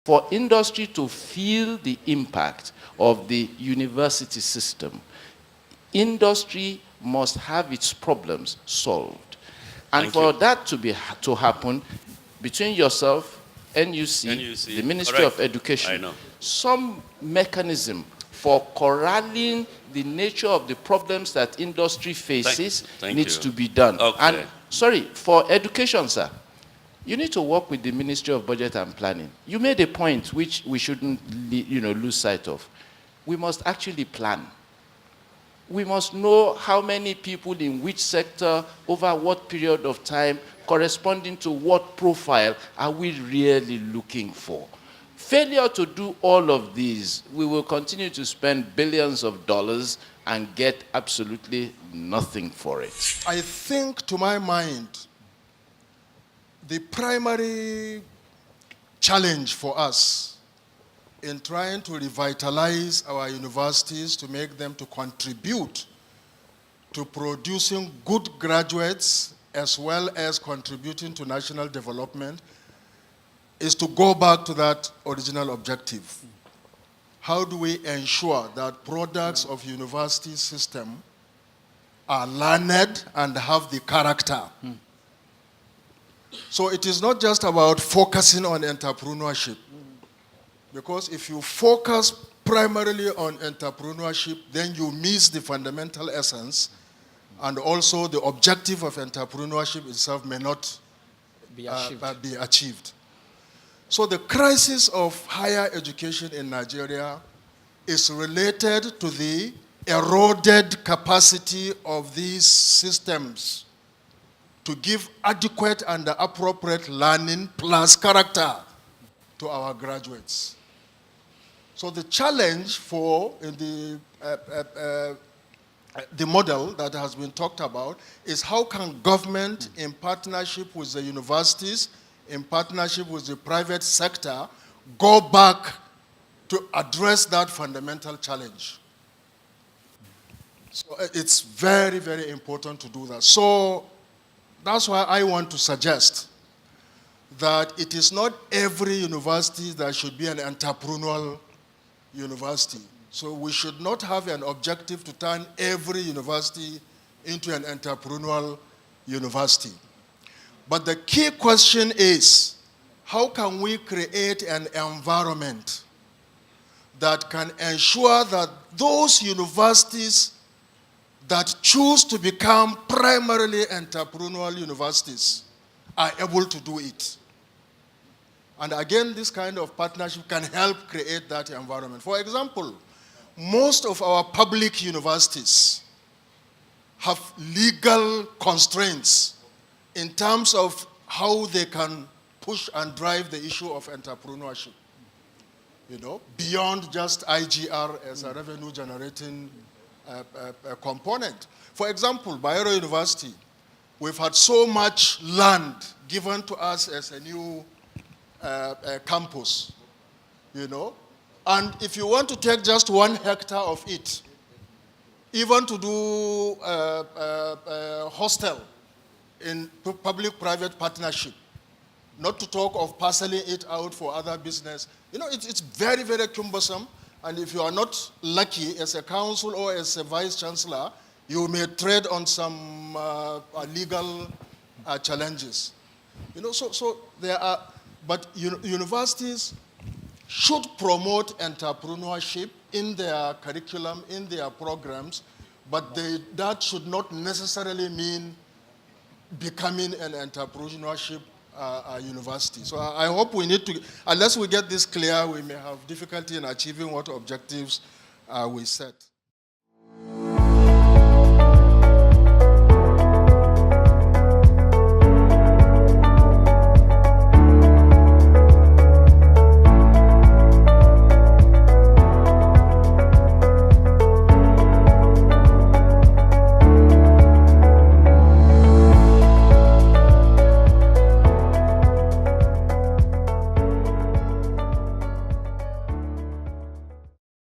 For industry to feel the impact of the university system, industry must have its problems solved. And for that to happen, between yourself, NUC, the Ministry of Education, some mechanism for corralling the nature of the problems that industry faces needs to be done. And sorry, for education, sir, you need to work with the Ministry of Budget and Planning. You made a point which we shouldn't lose sight of. We must actually plan. We must know how many people in which sector, over what period of time, corresponding to what profile are we really looking for. Failure to do all of these, we will continue to spend billions of dollars and get absolutely nothing for it. I think, to my mind, the primary challenge for us in trying to revitalize our universities to make them to contribute to producing good graduates as well as contributing to national development is to go back to that original objective. How do we ensure that products of university system are learned and have the character? So it is not just about focusing on entrepreneurship. Because if you focus primarily on entrepreneurship, then you miss the fundamental essence, and also the objective of entrepreneurship itself may not be achieved. So the crisis of higher education in Nigeria is related to the eroded capacity of these systems to give adequate and appropriate learning plus character to our graduates. So the challenge for the model that has been talked about is how can government, in partnership with the universities, in partnership with the private sector, go back to address that fundamental challenge. So it's very, very important to do that. So that's why I want to suggest that it is not every university that should be an entrepreneurial university. So we should not have an objective to turn every university into an entrepreneurial university. But the key question is, how can we create an environment that can ensure that those universities that choose to become primarily entrepreneurial universities are able to do it? And again, this kind of partnership can help create that environment. For example, most of our public universities have legal constraints in terms of how they can push and drive the issue of entrepreneurship, beyond just IGR as a revenue generating component. For example, Bayero University, we've had so much land given to us as a new campus, and if you want to take just 1 hectare of it, even to do a hostel in public-private partnership, not to talk of parceling it out for other business, it's very, very cumbersome. And if you are not lucky as a council or as a vice chancellor, you may tread on some legal challenges. So there are. But universities should promote entrepreneurship in their curriculum, in their programs, but that should not necessarily mean becoming an entrepreneurship university. So I hope we need to, unless we get this clear, we may have difficulty in achieving what objectives we set.